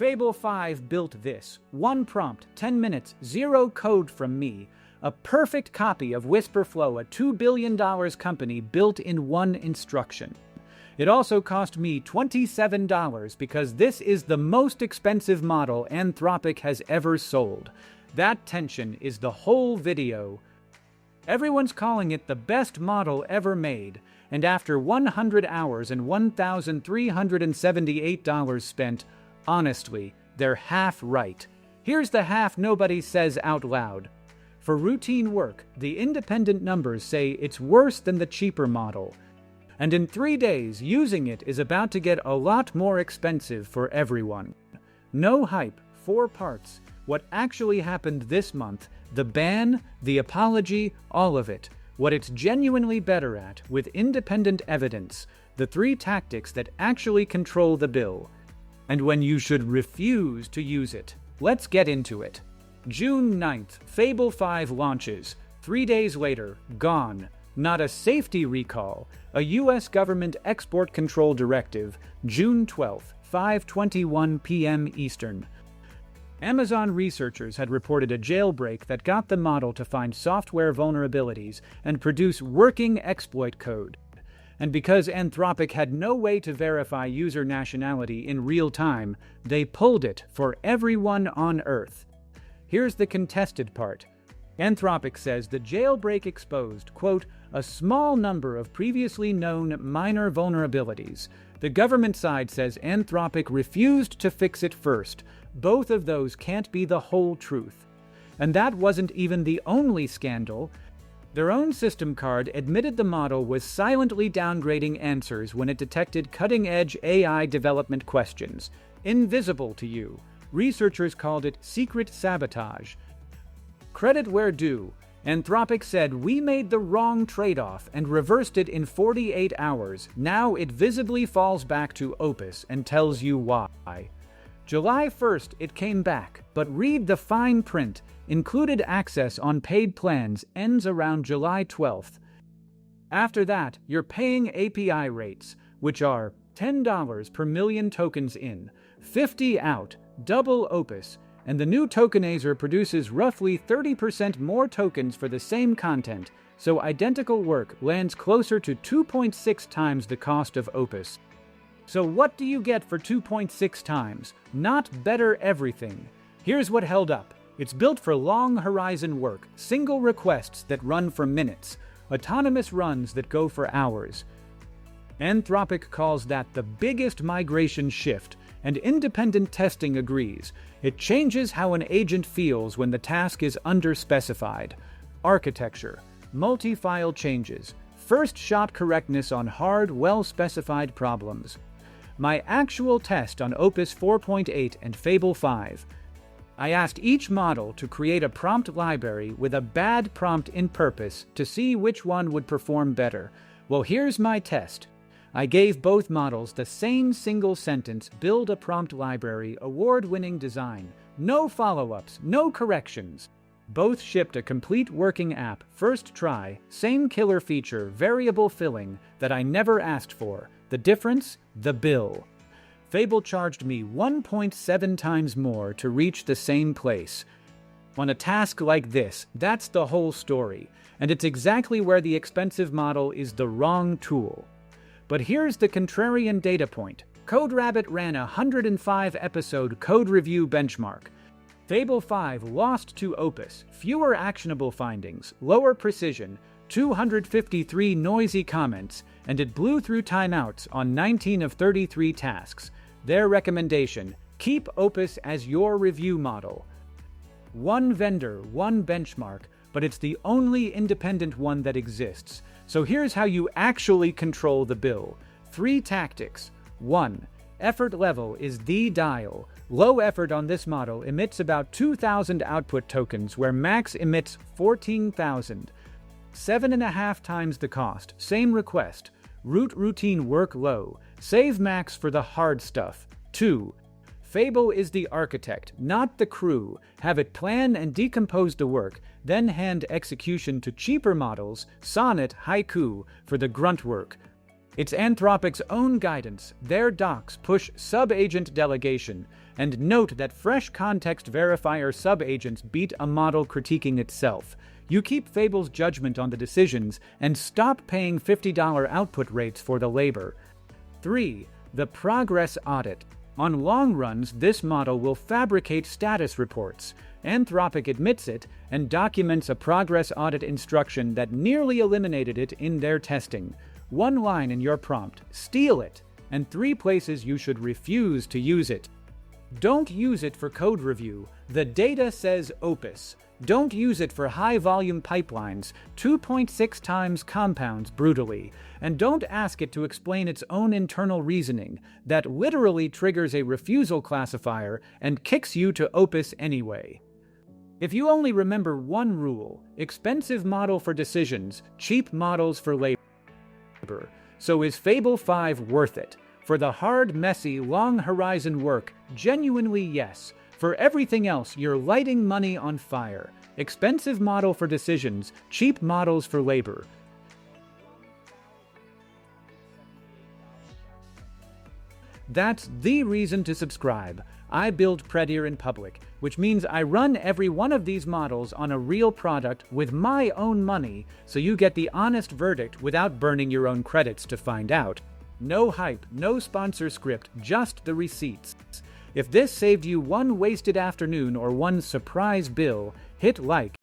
Fable 5 built this. 1 prompt, 10 minutes, 0 code from me. A perfect copy of Whisperflow, a $2 billion company built in 1 instruction. It also cost me $27 because this is the most expensive model Anthropic has ever sold. That tension is the whole video. Everyone's calling it the best model ever made, and after 100 hours and $1,378 spent, honestly, they're half right. Here's the half nobody says out loud. For routine work, the independent numbers say it's worse than the cheaper model. And in 3 days, using it is about to get a lot more expensive for everyone. No hype, 4 parts. What actually happened this month, the ban, the apology, all of it. What it's genuinely better at, with independent evidence. The 3 tactics that actually control the bill. And when you should refuse to use it. Let's get into it. June 9th, Fable 5 launches. 3 days later, gone. Not a safety recall. A U.S. government export control directive. June 12th, 5:21 p.m. Eastern. Amazon researchers had reported a jailbreak that got the model to find software vulnerabilities and produce working exploit code. And because Anthropic had no way to verify user nationality in real time, they pulled it for everyone on Earth. Here's the contested part. Anthropic says the jailbreak exposed, quote, a small number of previously known minor vulnerabilities. The government side says Anthropic refused to fix it first. Both of those can't be the whole truth. And that wasn't even the only scandal. Their own system card admitted the model was silently downgrading answers when it detected cutting-edge AI development questions. Invisible to you. Researchers called it secret sabotage. Credit where due. Anthropic said we made the wrong trade-off and reversed it in 48 hours. Now it visibly falls back to Opus and tells you why. July 1st it came back, but read the fine print. Included access on paid plans ends around July 12th. After that, you're paying API rates, which are $10 per million tokens in, 50 out, double Opus, and the new tokenizer produces roughly 30% more tokens for the same content, so identical work lands closer to 2.6 times the cost of Opus. So what do you get for 2.6 times? Not better everything. Here's what held up. It's built for long horizon work, single requests that run for minutes, autonomous runs that go for hours. Anthropic calls that the biggest migration shift, and independent testing agrees. It changes how an agent feels when the task is underspecified. Architecture, multi-file changes, first-shot correctness on hard, well-specified problems. My actual test on Opus 4.8 and Fable 5. I asked each model to create a prompt library with a bad prompt in purpose to see which one would perform better. Well, here's my test. I gave both models the same single sentence, build a prompt library, award-winning design. No follow-ups, no corrections. Both shipped a complete working app, first try, same killer feature, variable filling, that I never asked for. The difference? The bill. Fable charged me 1.7 times more to reach the same place. On a task like this, that's the whole story, and it's exactly where the expensive model is the wrong tool. But here's the contrarian data point. CodeRabbit ran a 105-episode code review benchmark. Fable 5 lost to Opus, fewer actionable findings, lower precision, 253 noisy comments, and it blew through timeouts on 19 of 33 tasks. Their recommendation, keep Opus as your review model. One vendor, one benchmark, but it's the only independent one that exists. So here's how you actually control the bill. 3 tactics. 1. Effort level is the dial. Low effort on this model emits about 2,000 output tokens, where max emits 14,000. 7.5 times the cost. Same request. Root routine work low. Save max for the hard stuff. 2. Fable is the architect, not the crew. Have it plan and decompose the work, then hand execution to cheaper models, Sonnet, Haiku, for the grunt work. It's Anthropic's own guidance. Their docs push sub-agent delegation. And note that fresh context verifier sub-agents beat a model critiquing itself. You keep Fable's judgment on the decisions and stop paying $50 output rates for the labor. 3. The progress audit. On long runs, this model will fabricate status reports. Anthropic admits it and documents a progress audit instruction that nearly eliminated it in their testing. One line in your prompt, steal it, and 3 places you should refuse to use it. Don't use it for code review. The data says Opus. Don't use it for high-volume pipelines, 2.6 times compounds brutally. And don't ask it to explain its own internal reasoning. That literally triggers a refusal classifier and kicks you to Opus anyway. If you only remember one rule, expensive model for decisions, cheap models for labor. So is Fable 5 worth it? For the hard, messy, long-horizon work, genuinely yes. For everything else, you're lighting money on fire. Expensive model for decisions, cheap models for labor. That's the reason to subscribe. I build Predir in public, which means I run every one of these models on a real product with my own money, so you get the honest verdict without burning your own credits to find out. No hype, no sponsor script, just the receipts. If this saved you one wasted afternoon or one surprise bill, hit like.